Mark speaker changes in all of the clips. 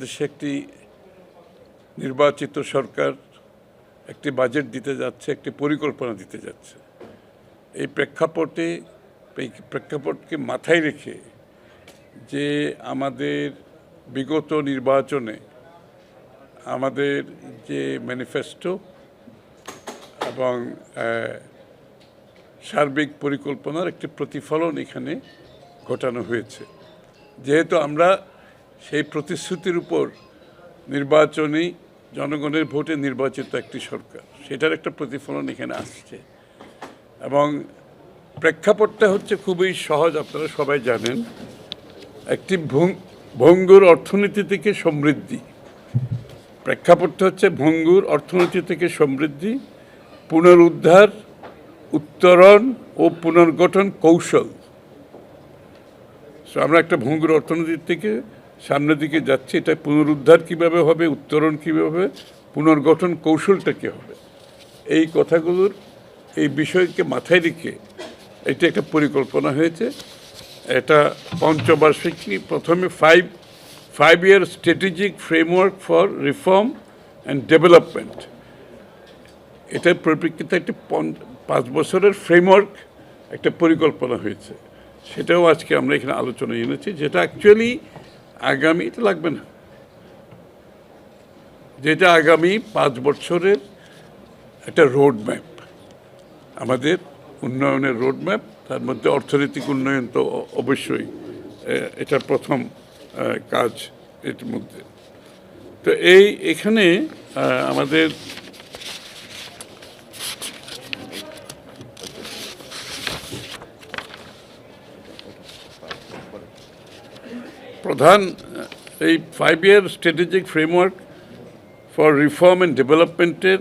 Speaker 1: বাংলাদেশে একটি নির্বাচিত সরকার একটি বাজেট দিতে যাচ্ছে, একটি পরিকল্পনা দিতে যাচ্ছে। এই প্রেক্ষাপটকে মাথায় রেখে যে আমাদের বিগত নির্বাচনে আমাদের যে ম্যানিফেস্টো এবং সার্বিক পরিকল্পনার একটি প্রতিফলন এখানে ঘটানো হয়েছে। যেহেতু আমরা সেই প্রতিশ্রুতির উপর নির্বাচনী জনগণের ভোটে নির্বাচিত একটি সরকার, সেটার একটা প্রতিফলন এখানে আসছে। এবং প্রেক্ষাপটটা হচ্ছে খুবই সহজ, আপনারা সবাই জানেন। একটি ভঙ্গুর অর্থনীতি থেকে সমৃদ্ধি, প্রেক্ষাপটটা হচ্ছে ভঙ্গুর অর্থনীতি থেকে সমৃদ্ধি, পুনরুদ্ধার, উত্তরণ ও পুনর্গঠন কৌশল। আমরা একটা ভঙ্গুর অর্থনীতি থেকে সামনের দিকে যাচ্ছি। এটা পুনরুদ্ধার কিভাবে হবে, উত্তরণ কিভাবে হবে, পুনর্গঠন কৌশলটা কী হবে, এই কথাগুলোর এই বিষয়কে মাথায় রেখে এটা একটা পরিকল্পনা হয়েছে। এটা পঞ্চবার্ষিকী, প্রথমে five year strategic framework for reform and development. এটার পরিপ্রেক্ষিতে একটি 5 বছরের ফ্রেমওয়ার্ক একটা পরিকল্পনা হয়েছে। সেটাও আজকে আমরা এখানে আলোচনায় এনেছি, যেটা অ্যাকচুয়ালি আগামী, এটা লাগবে না, যেটা আগামী 5 বছরের একটা রোড ম্যাপ, আমাদের উন্নয়নের রোড ম্যাপ। তার মধ্যে অর্থনৈতিক উন্নয়ন তো অবশ্যই এটার প্রথম কাজ এর মধ্যে। তো এখানে আমাদের প্রধান এই 5 year strategic framework for reform and ডেভেলপমেন্টের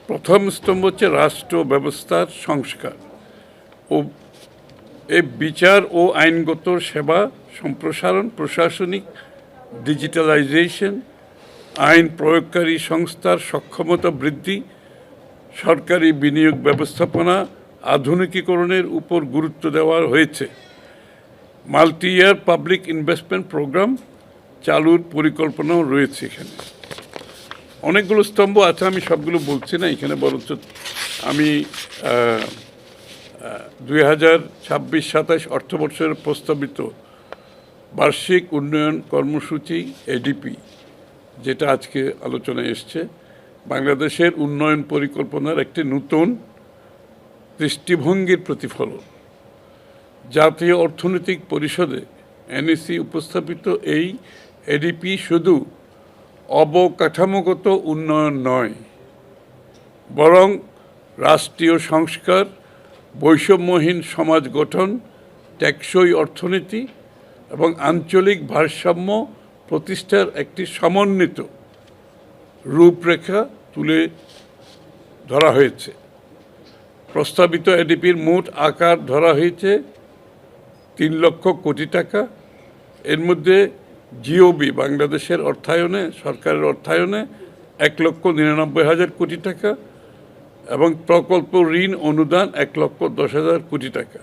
Speaker 1: প্রথম স্তম্ভ হচ্ছে রাষ্ট্র ব্যবস্থার সংস্কার ও এই বিচার ও আইনগত সেবা সম্প্রসারণ, প্রশাসনিক ডিজিটালাইজেশন, আইন প্রয়োগকারী সংস্থার সক্ষমতা বৃদ্ধি, সরকারি বিনিয়োগ ব্যবস্থাপনা আধুনিকীকরণের উপর গুরুত্ব দেওয়া হয়েছে। Multi year public investment program চালুর পরিকল্পনাও রয়েছে। এখানে অনেকগুলো স্তম্ভ আছে, আমি সবগুলো বলছি না এখানে, বরঞ্চ আমি 2026-27 অর্থবর্ষের প্রস্তাবিত বার্ষিক উন্নয়ন কর্মসূচি এডিপি, যেটা আজকে আলোচনায় এসছে, বাংলাদেশের উন্নয়ন পরিকল্পনার একটি নতুন দৃষ্টিভঙ্গির প্রতিফলন। জাতীয় অর্থনৈতিক পরিষদে এনইসি উপস্থাপিত এই এডিপি শুধু অবকাঠামোগত উন্নয়ন নয়, বরং রাষ্ট্রীয় সংস্কার, বৈষম্যহীন সমাজ গঠন, টেকসই অর্থনীতি এবং আঞ্চলিক ভারসাম্য প্রতিষ্ঠার একটি সমন্বিত রূপরেখা তুলে ধরা হয়েছে। প্রস্তাবিত এডিপির মোট আকার ধরা হয়েছে 3 লক্ষ কোটি টাকা। এর মধ্যে জিওবি বাংলাদেশের অর্থায়নে, সরকারের অর্থায়নে 1,99,000 কোটি টাকা এবং প্রকল্প ঋণ অনুদান 1,10,000 কোটি টাকা।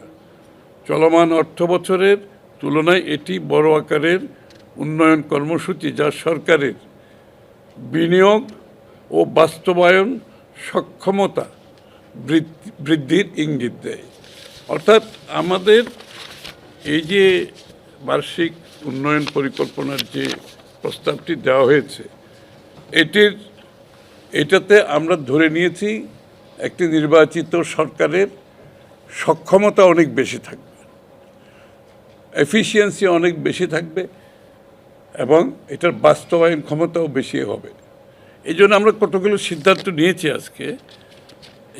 Speaker 1: চলমান অর্থ বছরের তুলনায় এটি বড় আকারের উন্নয়ন কর্মসূচি, যা সরকারের বিনিয়োগ ও বাস্তবায়ন সক্ষমতা বৃদ্ধির ইঙ্গিত দেয়। অর্থাৎ আমাদের এই যে বার্ষিক উন্নয়ন পরিকল্পনার যে প্রস্তাবটি দেওয়া হয়েছে, এটাতে আমরা ধরে নিয়েছি একটি নির্বাচিত সরকারের সক্ষমতা অনেক বেশি থাকবে, এফিসিয়েন্সি অনেক বেশি থাকবে এবং এটার বাস্তবায়ন ক্ষমতাও বেশি হবে। এই জন্য আমরা কতগুলো সিদ্ধান্ত নিয়েছি আজকে।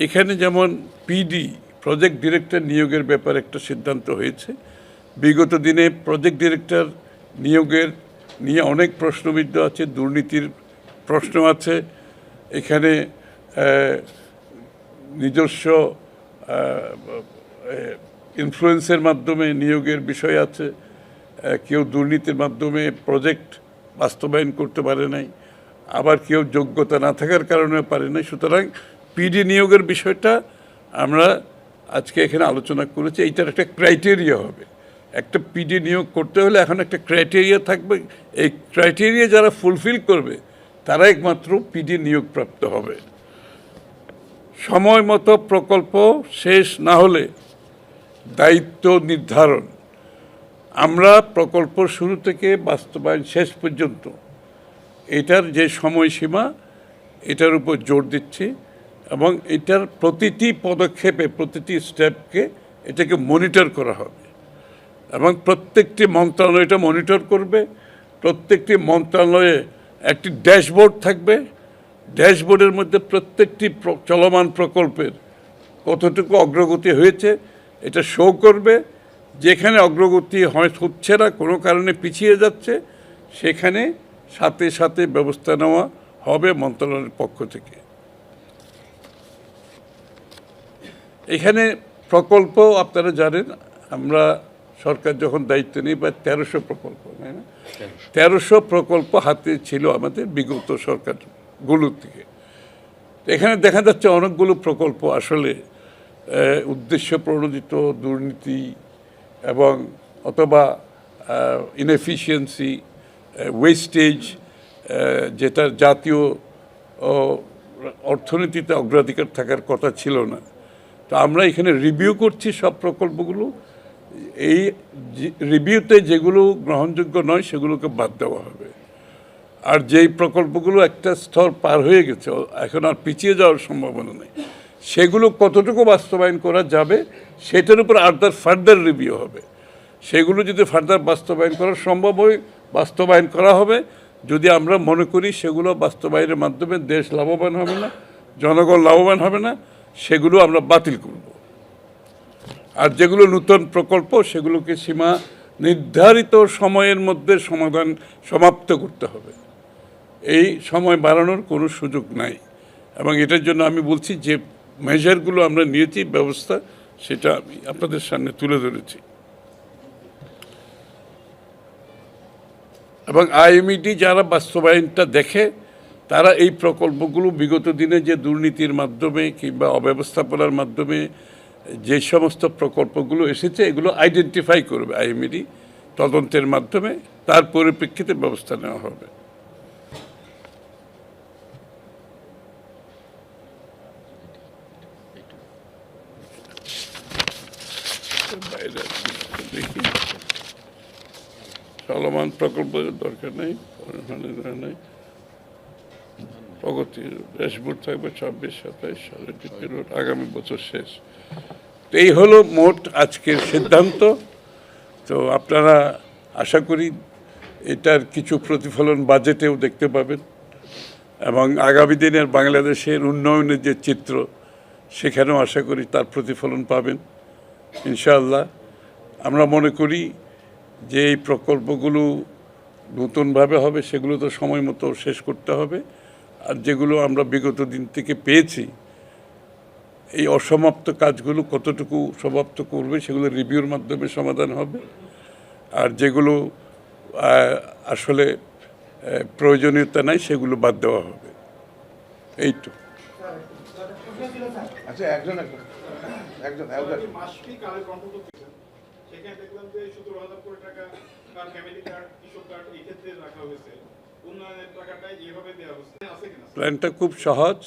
Speaker 1: এখানে যেমন পিডি, প্রজেক্ট ডিরেক্টর নিয়োগের ব্যাপারে একটা সিদ্ধান্ত হয়েছে। বিগত দিনে প্রজেক্ট ডিরেক্টর নিয়ে অনেক প্রশ্নবিদ্ধ আছে, দুর্নীতির প্রশ্ন আছে, এখানে নিজস্ব ইনফ্লুয়েন্সের মাধ্যমে নিয়োগের বিষয় আছে, কেউ দুর্নীতির মাধ্যমে প্রজেক্ট বাস্তবায়ন করতে পারে নাই, আবার কেউ যোগ্যতা না থাকার কারণে পারে নাই। সুতরাং পিডি নিয়োগের বিষয়টা আমরা আজকে এখানে আলোচনা করেছি। এইটার একটা ক্রাইটেরিয়া হবে, একটা পিডি নিয়োগ করতে হলে এখন একটা ক্রাইটেরিয়া থাকবে, এই ক্রাইটেরিয়া যারা ফুলফিল করবে তারা একমাত্র পিডি নিয়োগপ্রাপ্ত হবে। সময় মতো প্রকল্প শেষ না হলে দায়িত্ব নির্ধারণ, আমরা প্রকল্প শুরু থেকে বাস্তবায়ন শেষ পর্যন্ত এটার যে সময়সীমা এটার উপর জোর দিচ্ছি এবং এটার প্রতিটি পদক্ষেপে প্রতিটি স্টেপকে এটাকে মনিটর করা হবে এবং প্রত্যেকটি মন্ত্রণালয় এটা মনিটর করবে। প্রত্যেকটি মন্ত্রণালয়ে একটি ড্যাশবোর্ড থাকবে, ড্যাশবোর্ডের মধ্যে প্রত্যেকটি চলমান প্রকল্পের কতটুকু অগ্রগতি হয়েছে এটা শো করবে। যেখানে অগ্রগতি হচ্ছে না, কোনো কারণে পিছিয়ে যাচ্ছে, সেখানে সাথে সাথে ব্যবস্থা নেওয়া হবে মন্ত্রণালয়ের পক্ষ থেকে। এখানে প্রকল্প আপনারা জানেন, আমরা সরকার যখন দায়িত্ব নিই বা 1300 প্রকল্প, তাই না, 1300 প্রকল্প হাতে ছিল আমাদের বিগত সরকারগুলোর থেকে। এখানে দেখা যাচ্ছে অনেকগুলো প্রকল্প আসলে উদ্দেশ্য প্রণোদিত দুর্নীতি এবং অথবা ইনএফিশিয়েন্সি, ওয়েস্টেজ, যেটা জাতীয় অর্থনীতিতে অগ্রাধিকার থাকার কথা ছিল না। তো আমরা এখানে রিভিউ করছি সব প্রকল্পগুলো, এই রিভিউতে যেগুলো গ্রহণযোগ্য নয় সেগুলোকে বাদ দেওয়া হবে। আর যেই প্রকল্পগুলো একটা স্তর পার হয়ে গেছে, এখন আর পিছিয়ে যাওয়ার সম্ভাবনা নেই, সেগুলো কতটুকু বাস্তবায়ন করা যাবে সেটার উপর ফার্দার রিভিউ হবে। সেগুলো যদি ফার্দার বাস্তবায়ন করা সম্ভব হয় বাস্তবায়ন করা হবে। যদি আমরা মনে করি সেগুলো বাস্তবায়নের মাধ্যমে দেশ লাভবান হবে না, জনগণ লাভবান হবে না, সেগুলো আমরা বাতিল করব। আর যেগুলো নতুন প্রকল্প সেগুলোকে সীমা নির্ধারিত সময়ের মধ্যে সমাপ্ত করতে হবে। এই সময় বাড়ানোর কোনো সুযোগ নাই এবং এটার জন্য আমি বলছি যে মেজারগুলো আমরা নিয়েছি, ব্যবস্থা, সেটা আমি আপনাদের সামনে তুলে ধরেছি। এবং আইএমইডি যারা বাস্তবায়নটা দেখে তারা এই প্রকল্পগুলো বিগত দিনে যে দুর্নীতির মাধ্যমে কিংবা অব্যবস্থাপনার মাধ্যমে যে সমস্ত প্রকল্পগুলো এসেছে এগুলো আইডেন্টিফাই করবে আইএমইডি তদন্তের মাধ্যমে, তার পরিপ্রেক্ষিতে ব্যবস্থা নেওয়া হবে। চলমান প্রকল্পের দরকার নেই, প্রগতির ড্যাশবোর্ড থাকবে 26-27 সালের পিরিয়ড, আগামী বছর শেষ। তো এই হলো মোট আজকের সিদ্ধান্ত। তো আপনারা আশা করি এটার কিছু প্রতিফলন বাজেটেও দেখতে পাবেন এবং আগামী দিনের বাংলাদেশের উন্নয়নের যে চিত্র সেখানেও আশা করি তার প্রতিফলন পাবেন ইনশাআল্লাহ। আমরা মনে করি যে এই প্রকল্পগুলো নতুনভাবে হবে সেগুলো তো সময় মতো শেষ করতে হবে। আর যেগুলো আমরা বিগত দিন থেকে পেয়েছি, এই অসমাপ্ত কাজগুলো কতটুকু সমাপ্ত করবে সেগুলো রিভিউর মাধ্যমে সমাধান হবে। আর যেগুলো আসলে প্রয়োজনীয়তা নাই সেগুলো বাদ দেওয়া হবে। এইটু
Speaker 2: আচ্ছা, একজন সেখানে দেখলাম যে 17,000 কোটি টাকা তার ফ্যামিলি কার্ড, কৃষক কার্ড এই ক্ষেত্রে রাখা হয়েছে, উন্নয়নের টাকাটা এইভাবে দেওয়া হচ্ছে, আছে কিনা?
Speaker 1: প্ল্যানটা খুব সহজ।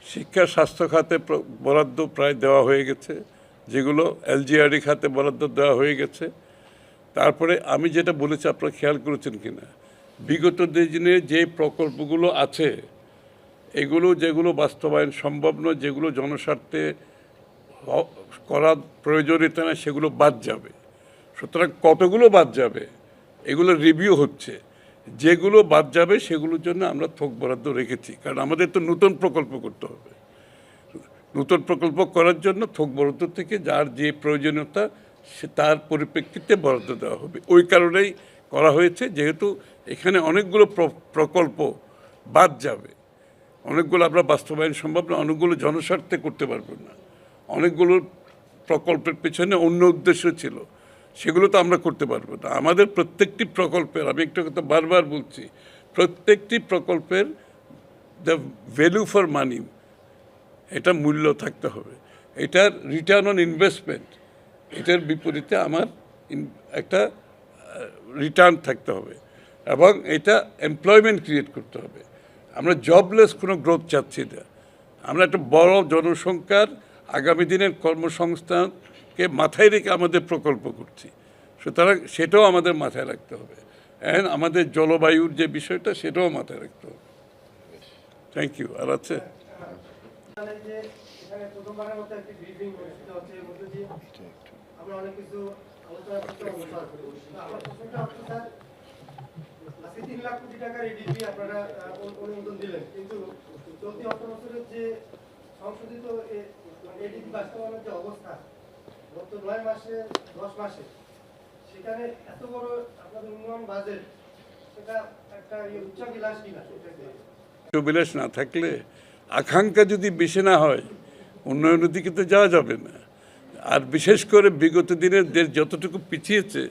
Speaker 1: শিক্ষা স্বাস্থ্য খাতে বরাদ্দ প্রায় দেওয়া হয়ে গেছে, যেগুলো এলজিআরডি খাতে বরাদ্দ দেওয়া হয়ে গেছে। তারপরে আমি যেটা বলেছি আপনারা খেয়াল করেছেন কিনা, বিগত দিনে যে প্রকল্পগুলো আছে এগুলো যেগুলো বাস্তবায়ন সম্ভব নয়, যেগুলো জনস্বার্থে করার প্রয়োজনীয়তা না, সেগুলো বাদ যাবে। সুতরাং কতগুলো বাদ যাবে এগুলো রিভিউ হচ্ছে। যেগুলো বাদ যাবে সেগুলোর জন্য আমরা থোক বরাদ্দ রেখেছি, কারণ আমাদের তো নতুন প্রকল্প করতে হবে। নতুন প্রকল্প করার জন্য থোক বরাদ্দ থেকে যার যে প্রয়োজনীয়তা সে তার পরিপ্রেক্ষিতে বরাদ্দ দেওয়া হবে। ওই কারণেই করা হয়েছে, যেহেতু এখানে অনেকগুলো প্রকল্প বাদ যাবে, অনেকগুলো আমরা বাস্তবায়ন সম্ভব না, অনেকগুলো জনস্বার্থে করতে পারবেন না, অনেকগুলো প্রকল্পের পেছনে অন্য উদ্দেশ্য ছিল, সেগুলো তো আমরা করতে পারবো না। আমাদের প্রত্যেকটি প্রকল্পের, আমি একটা কথা বারবার বলছি, প্রত্যেকটি প্রকল্পের দ্য ভ্যালু ফর মানি, এটা মূল্য থাকতে হবে, এটার রিটার্ন অন ইনভেস্টমেন্ট, এটার বিপরীতে আমার একটা রিটার্ন থাকতে হবে এবং এটা এমপ্লয়মেন্ট ক্রিয়েট করতে হবে। আমরা জবলেস কোনো গ্রোথ চাচ্ছি না। আমরা একটা বড় জনসংখ্যার আগামী দিনের কর্মসংস্থানকে মাথায় রেখে আমাদের প্রকল্প করছি, সুতরাং সেটাও আমাদের মাথায় রাখতে হবে। অ্যান্ড আমাদের জলবায়ুর যে বিষয়টা সেটাও মাথায় রাখতে হবে। Thank you. আর আছে
Speaker 3: আমরা অনেক কিছু আলোচনা করতে অগ্রসর করি। আমার প্রশ্নটা হচ্ছে স্যার, আজকে 3 লাখ কোটি টাকার এডিপি আপনারা অনুমোদন দিলেন, কিন্তু চলতি অর্থ বছরের যে সংশোধিত এডিপি বাস্তবায়নের যে অবস্থা গত 9 মাসে 10 মাসে, সেখানে এত বড় আপনাদের উন্নয়ন বাজেট, সেটা একটা উচ্চাভিলাষ কিনা?
Speaker 1: বিলাস না থাকলে, আকাঙ্ক্ষা যদি বেশি না হয়, উন্নয়নের দিকে তো যাওয়া যাবে না। আর বিশেষ করে বিগত দিনের দেশ যতটুকু পিছিয়েছে,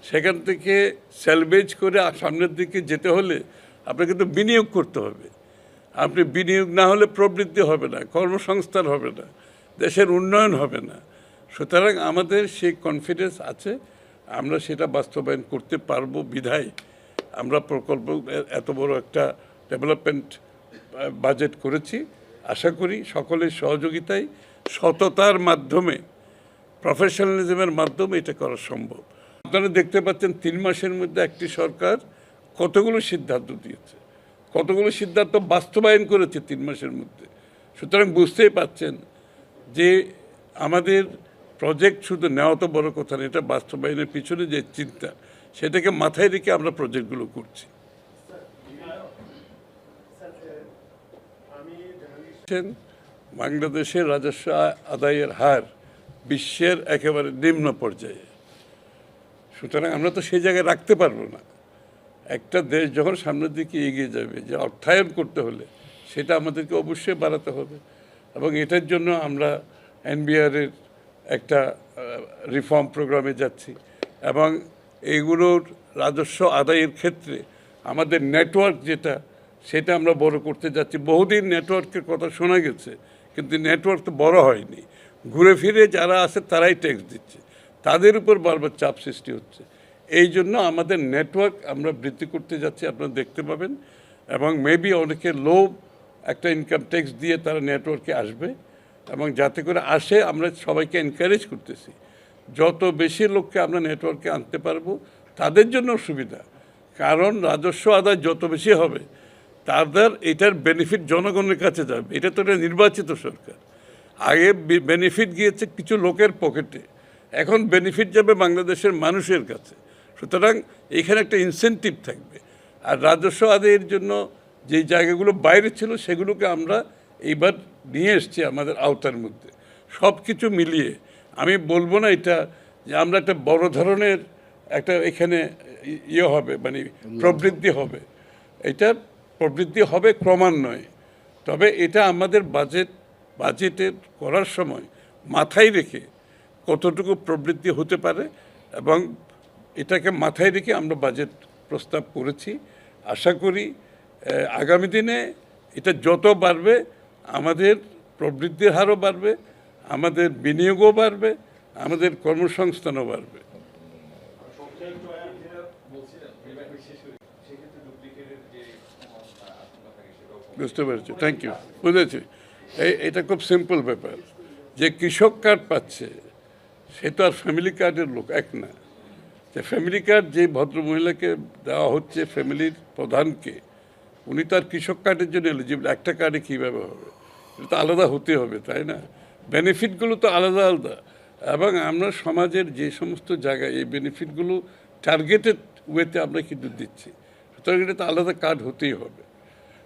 Speaker 1: সেখান থেকে স্যালভেজ করে সামনের দিকে যেতে হলে আপনাকে তো বিনিয়োগ করতে হবে। আপনি বিনিয়োগ না হলে প্রবৃদ্ধি হবে না, কর্মসংস্থান হবে না, দেশের উন্নয়ন হবে না। সুতরাং আমাদের সেই কনফিডেন্স আছে, আমরা সেটা বাস্তবায়ন করতে পারবো বিধায় আমরা প্রকল্প এত বড় একটা ডেভেলপমেন্ট বাজেট করেছি। আশা করি সকলের সহযোগিতায়, সততার মাধ্যমে, প্রফেশনালিজমের মাধ্যমে এটা করা সম্ভব। আপনারা দেখতে পাচ্ছেন 3 মাসের মধ্যে একটি সরকার কতগুলো সিদ্ধান্ত দিয়েছে, কতগুলো সিদ্ধান্ত বাস্তবায়ন করেছে 3 মাসের মধ্যে। সুতরাং বুঝতেই পাচ্ছেন যে আমাদের প্রজেক্ট শুধু নেওয়া তো বড় কথা না, এটা বাস্তবায়নের পিছনে যে চিন্তা, সেটাকে মাথায় রেখে আমরা প্রজেক্টগুলো করছি। বাংলাদেশের রাজস্ব আদায়ের হার বিশ্বের একেবারে নিম্ন পর্যায়ে, সুতরাং আমরা তো সেই জায়গায় রাখতে পারবো না। একটা দেশ যখন সামনের দিকে এগিয়ে যাবে, যে অর্থায়ন করতে হলে সেটা আমাদেরকে অবশ্যই বাড়াতে হবে। এবং এটার জন্য আমরা এনবিআরের একটা রিফর্ম প্রোগ্রামে যাচ্ছি এবং এইগুলোর রাজস্ব আদায়ের ক্ষেত্রে আমাদের নেটওয়ার্ক যেটা, সেটা আমরা বড় করতে যাচ্ছি। বহুদিন নেটওয়ার্কের কথা শোনা গেছে, কিন্তু নেটওয়ার্ক তো বড় হয়নি। ঘুরে ফিরে যারা আছে তারাই ট্যাক্স দিচ্ছে, তাদের উপর বারবার চাপ সৃষ্টি হচ্ছে। এই জন্য আমাদের নেটওয়ার্ক আমরা বৃদ্ধি করতে যাচ্ছি, আপনারা দেখতে পাবেন। এবং মেবি অনেকে লো একটা ইনকাম ট্যাক্স দিয়ে তারা নেটওয়ার্কে আসবে, এবং যাতে করে আসে আমরা সবাইকে এনকারেজ করতেছি। যত বেশি লোককে আমরা নেটওয়ার্কে আনতে পারবো তাদের জন্য সুবিধা, কারণ রাজস্ব আদায় যত বেশি হবে তাদের এটার বেনিফিট জনগণের কাছে যাবে। এটা তো একটা নির্বাচিত সরকার। আগে বেনিফিট গিয়েছে কিছু লোকের পকেটে, এখন বেনিফিট যাবে বাংলাদেশের মানুষের কাছে। সুতরাং এখানে একটা ইনসেন্টিভ থাকবে। আর রাজস্ব আদায়ের জন্য যেই জায়গাগুলো বাইরে ছিল সেগুলোকে আমরা এইবার নিয়ে এসেছি আমাদের আওতার মধ্যে। সব কিছু মিলিয়ে আমি বলবো না এটা যে আমরা একটা বড় ধরনের একটা এখানে ইয়ে হবে, মানে প্রবৃদ্ধি হবে। এটা প্রবৃদ্ধি হবে ক্রমান্বয়ে, তবে এটা আমাদের বাজেটের করার সময় মাথায় রেখে কতটুকু প্রবৃদ্ধি হতে পারে, এবং এটাকে মাথায় রেখে আমরা বাজেট প্রস্তাব করেছি। আশা করি আগামী দিনে এটা যত বাড়বে আমাদের প্রবৃদ্ধির হারও বাড়বে, আমাদের বিনিয়োগও বাড়বে, আমাদের কর্মসংস্থানও বাড়বে। বুঝতে পেরেছি, থ্যাংক ইউ, বুঝেছি। এটা খুব সিম্পল ব্যাপার, যে কৃষক কার্ড পাচ্ছে সে তো আর ফ্যামিলি কার্ডের লোক এক না। যে ফ্যামিলি কার্ড যে ভদ্রমহিলাকে দেওয়া হচ্ছে, ফ্যামিলির প্রধানকে, উনি তো আর কৃষক কার্ডের জন্য এলিজিবল। একটা কার্ডে কীভাবে হবে? এটা তো আলাদা হতে হবে, তাই না? বেনিফিটগুলো তো আলাদা আলাদা, এবং আমরা সমাজের যে সমস্ত জায়গায় এই বেনিফিটগুলো টার্গেটেড ওয়েতে আমরা কিন্তু দিচ্ছি। সুতরাং এটা তো আলাদা কার্ড হতেই হবে।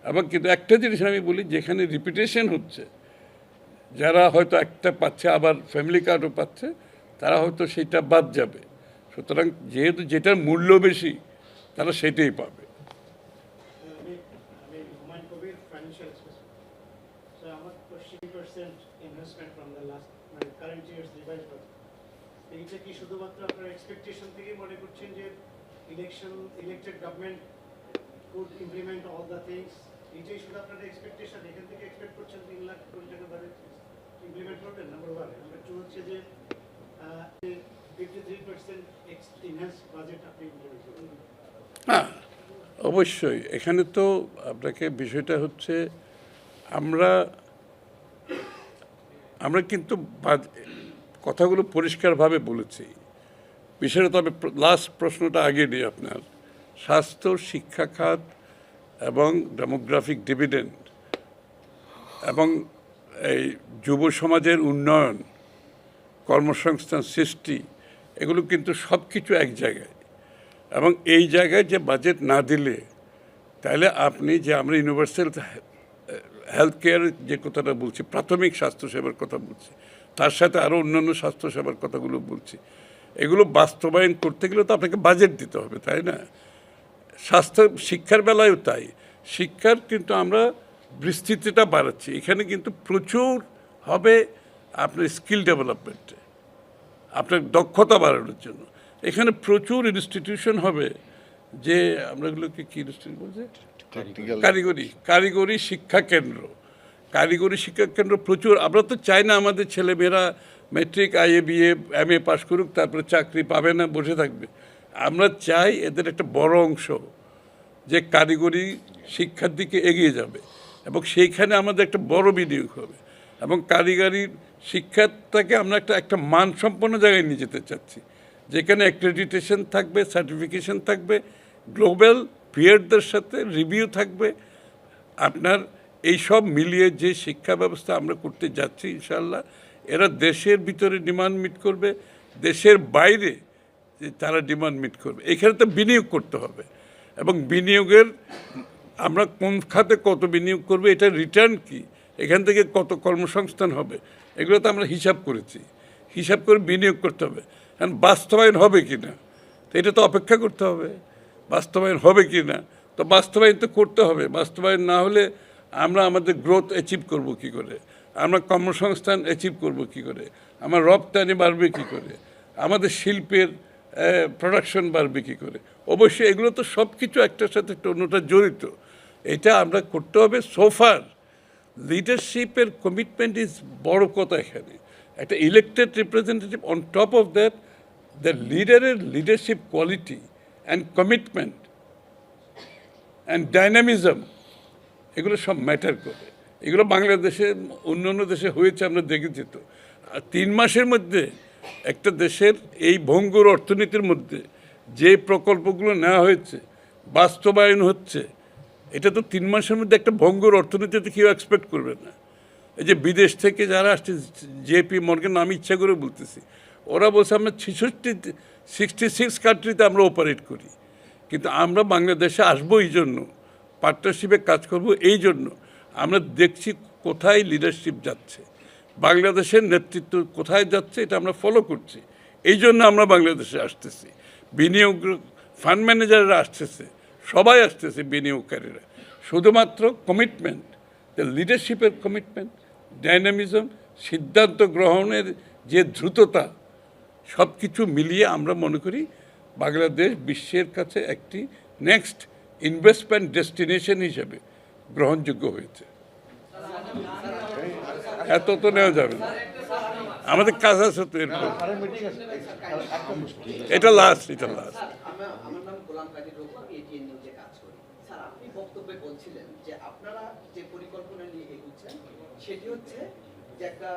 Speaker 1: এবং কিন্তু একটা জিনিস আমি বলি, যেখানে রিপিটেশন হচ্ছে, যারা হয়তো একটা পাচ্ছে আবার ফ্যামিলি কার্ডও পাচ্ছে, তারা হয়তো সেটা বাদ যাবে। সুতরাং যেহেতু যেটার মূল্য বেশি, তারা সেটাই পাবে।
Speaker 3: এইটা কি শুধুমাত্র আপনার এক্সপেকটেশন থেকে মনে করছেন যে elected government could implement all the things? এইটাই শুধু আপনাদের এক্সপেকটেশন, এখান থেকে এক্সপেক্ট করছেন 3 লাখ কোটি টাকা বাজেট ইমপ্লিমেন্ট করবেন? নাম্বার 1। নাম্বার 2 হচ্ছে যে
Speaker 4: 53% enhanced budget আপনি implement করবেন।
Speaker 1: হ্যাঁ, অবশ্যই। এখানে তো আপনাকে বিষয়টা হচ্ছে আমরা আমরা কিন্তু কথাগুলো পরিষ্কারভাবে বলেছি। বিষয়টা তবে লাস্ট প্রশ্নটা আগে নিই আপনার। স্বাস্থ্য, শিক্ষা খাত এবং ডেমোগ্রাফিক ডিভিডেন্ড এবং এই যুব সমাজের উন্নয়ন, কর্মসংস্থান সৃষ্টি, এগুলো কিন্তু সব কিছু এক জায়গায়। এবং এই জায়গায় যে বাজেট না দিলে তাহলে আপনি যে আমরা ইউনিভার্সাল হেলথ কেয়ার যে কথাটা বলছি, প্রাথমিক স্বাস্থ্যসেবার কথা বলছি, তার সাথে আরও অন্যান্য স্বাস্থ্যসেবার কথাগুলো বলছি, এগুলো বাস্তবায়ন করতে গেলে তো আপনাকে বাজেট দিতে হবে, তাই না? শিক্ষার বেলায়ও তাই। শিক্ষার কিন্তু আমরা বিস্তৃতিটা বাড়াচ্ছি। এখানে কিন্তু প্রচুর হবে আপনার স্কিল ডেভেলপমেন্টে, আপনার দক্ষতা বাড়ানোর জন্য। এখানে প্রচুর ইনস্টিটিউশন হবে, যে আমরা এগুলোকে কী ইনস্টিটিউট বলছি, কারিগরি শিক্ষা কেন্দ্র। কারিগরি শিক্ষা কেন্দ্র প্রচুর। আমরা তো চাই না আমাদের ছেলেমেয়েরা ম্যাট্রিক, আইএ, বিএ, এমএ পাশ করুক, তারপরে চাকরি পাবে না, বসে থাকবে। আমরা চাই এদের একটা বড় অংশ যে কারিগরি শিক্ষার দিকে এগিয়ে যাবে, এবং সেইখানে আমাদের একটা বড় বিনিয়োগ হবে। এবং কারিগরি শিক্ষাটাকে আমরা একটা মানসম্পন্ন জায়গায় নিয়ে যেতে চাচ্ছি, যেখানে অ্যাক্রেডিটেশন থাকবে, সার্টিফিকেশন থাকবে, গ্লোবাল পিয়ারদের সাথে রিভিউ থাকবে। আপনার এই সব মিলিয়ে যে শিক্ষা ব্যবস্থা আমরা করতে যাচ্ছি, ইনশাআল্লাহ এরা দেশের ভিতরে ডিমান্ড মিট করবে, দেশের বাইরে তারা ডিমান্ড মিট করবে। এখানে তো বিনিয়োগ করতে হবে, এবং বিনিয়োগের আমরা কোন খাতে কত বিনিয়োগ করবে, এটা রিটার্ন কি, এখান থেকে কত কর্মসংস্থান হবে, এগুলো তো আমরা হিসাব করেছি। হিসাব করে বিনিয়োগ করতে হবে। কারণ বাস্তবায়ন হবে কি না, তো এটা তো অপেক্ষা করতে হবে। বাস্তবায়ন হবে কি না, তো বাস্তবায়ন তো করতে হবে। বাস্তবায়ন না হলে আমরা আমাদের গ্রোথ অ্যাচিভ করব কি করে, আমরা কর্মসংস্থান অ্যাচিভ করব কি করে, আমার রপ্তানি বাড়বে কি করে, আমাদের শিল্পের প্রোডাকশন বাড়বে কী করে। অবশ্যই এগুলো তো সব কিছু একটার সাথে একটা অন্যটা জড়িত। এটা আমরা করতে হবে। সোফার লিডারশিপের কমিটমেন্ট ইজ বড় কথা। এখানে একটা elected representative, on top of that the লিডারের leadership quality and commitment and dynamism, এগুলো সব ম্যাটার করে। এগুলো বাংলাদেশে অন্যান্য দেশে হয়েছে, আমরা দেখেছি তো। আর 3 মাসের মধ্যে একটা দেশের এই ভঙ্গুর অর্থনীতির মধ্যে যে প্রকল্পগুলো নেওয়া হয়েছে, বাস্তবায়ন হচ্ছে, এটা তো 3 মাসের মধ্যে একটা ভঙ্গুর অর্থনীতিতে কেউ এক্সপেক্ট করবে না। এই যে বিদেশ থেকে যারা আসছে, জেপি মর্গান, আমি ইচ্ছা করে বলতেছি, ওরা বলছে আমরা 66 কান্ট্রিতে আমরা অপারেট করি, কিন্তু আমরা বাংলাদেশে আসবো এই জন্য, পার্টনারশিপে কাজ করব এই জন্য। আমরা দেখছি কোথায় লিডারশিপ যাচ্ছে, বাংলাদেশের নেতৃত্ব কোথায় যাচ্ছে, এটা আমরা ফলো করছি। এই জন্য আমরা বাংলাদেশে আসতেছি। বিনিয়োগ ফান্ড ম্যানেজাররা আসতেছে, সবাই আসতেছে, বিনিয়োগকারীরা। শুধুমাত্র কমিটমেন্ট, লিডারশিপের কমিটমেন্ট, ডাইনামিজম, সিদ্ধান্ত গ্রহণের যে দ্রুততা, সব কিছু মিলিয়ে আমরা মনে করি বাংলাদেশ বিশ্বের কাছে একটি নেক্সট ইনভেস্টমেন্ট ডেস্টিনেশন হিসেবে গ্রহণযোগ্য হয়েছে। এত তো নেওয়া যাবে না, আমাদের কাজ আছে তো এরপর। এটা লাস্ট।
Speaker 5: আমার নাম গোলাম কাজী রঘু, আমি এটিএন নিউজে কাজ করি। স্যার, আপনি বক্তব্যে বলছিলেন যে আপনারা যে পরিকল্পনা নিয়ে এগুচ্ছেন সেটি হচ্ছে যে একটা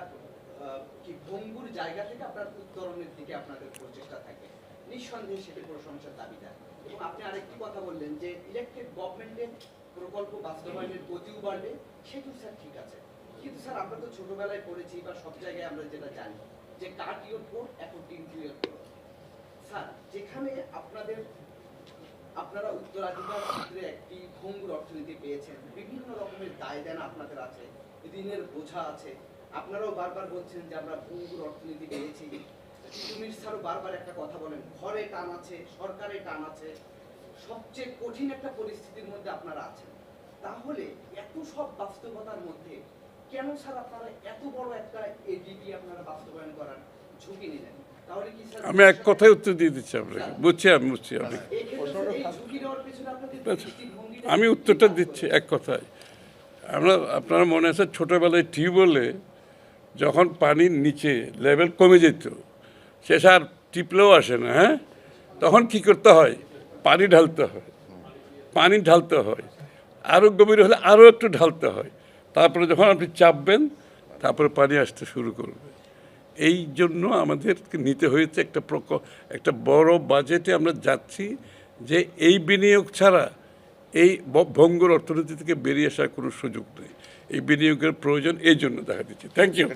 Speaker 5: কি ভঙ্গুর জায়গা থেকে আপনার উত্তরণের দিকে আপনাদের প্রচেষ্টা থাকে। নিঃসন্দেহে সেটি প্রশংসার দাবিদার। এবং আপনি আরেকটি কথা বললেন যে ইলেকটেড গভর্নমেন্টের প্রকল্প বাস্তবায়নের গতিও বাড়বে, সেটিও স্যার ঠিক আছে। কিন্তু স্যার, আমরা তো ছোটবেলায় পড়েছি বা সব জায়গায় আমরা যেটা জানি যে cut your code according to your code. Sir, যেখানে আপনারা উত্তরাধিকার সূত্রে একটি ভঙ্গুর অর্থনীতি পেয়েছেন, বিভিন্ন রকমের দায় দেনা আপনাদের আছে, ঋণের বোঝা আছে, আপনারাও বারবার বলছেন যে আমরা ভঙ্গুর অর্থনীতি পেয়েছি। তুমির স্যারও বারবার একটা কথা বলেন, ঘরে টান আছে, সরকারে টান আছে, সবচেয়ে কঠিন একটা পরিস্থিতির মধ্যে আপনারা আছেন। তাহলে এত সব বাস্তবতার মধ্যে কেন স্যার আপনারা এত বড় একটা এডিপি আপনারা বাস্তবায়ন করার ঝুঁকি নিলেন?
Speaker 1: আমি এক কথায় উত্তর দিয়ে দিচ্ছি আপনাকে। বুঝছি আমি। আমি উত্তরটা দিচ্ছি এক কথায়। আপনারা মনে আছে ছোটোবেলায় টিউবওয়েলে যখন পানির নিচে লেভেল কমে যেত, শেষ আর টিপলেও আসে না, হ্যাঁ? তখন কি করতে হয়? পানি ঢালতে হয়, পানি ঢালতে হয়, আরও গভীর হলে আরও একটু ঢালতে হয়। তারপরে যখন আপনি চাপবেন, তারপরে পানি আসতে শুরু করবে। এই জন্য আমাদেরকে নিতে হয়েছে একটা বড় বাজেটে আমরা যাচ্ছি, যে এই বিনিয়োগ ছাড়া এই ভঙ্গুর অর্থনীতি থেকে বেরিয়ে আসার কোনো সুযোগ নেই। এই বিনিয়োগের প্রয়োজন এই জন্য দেখা দিচ্ছে। Thank you.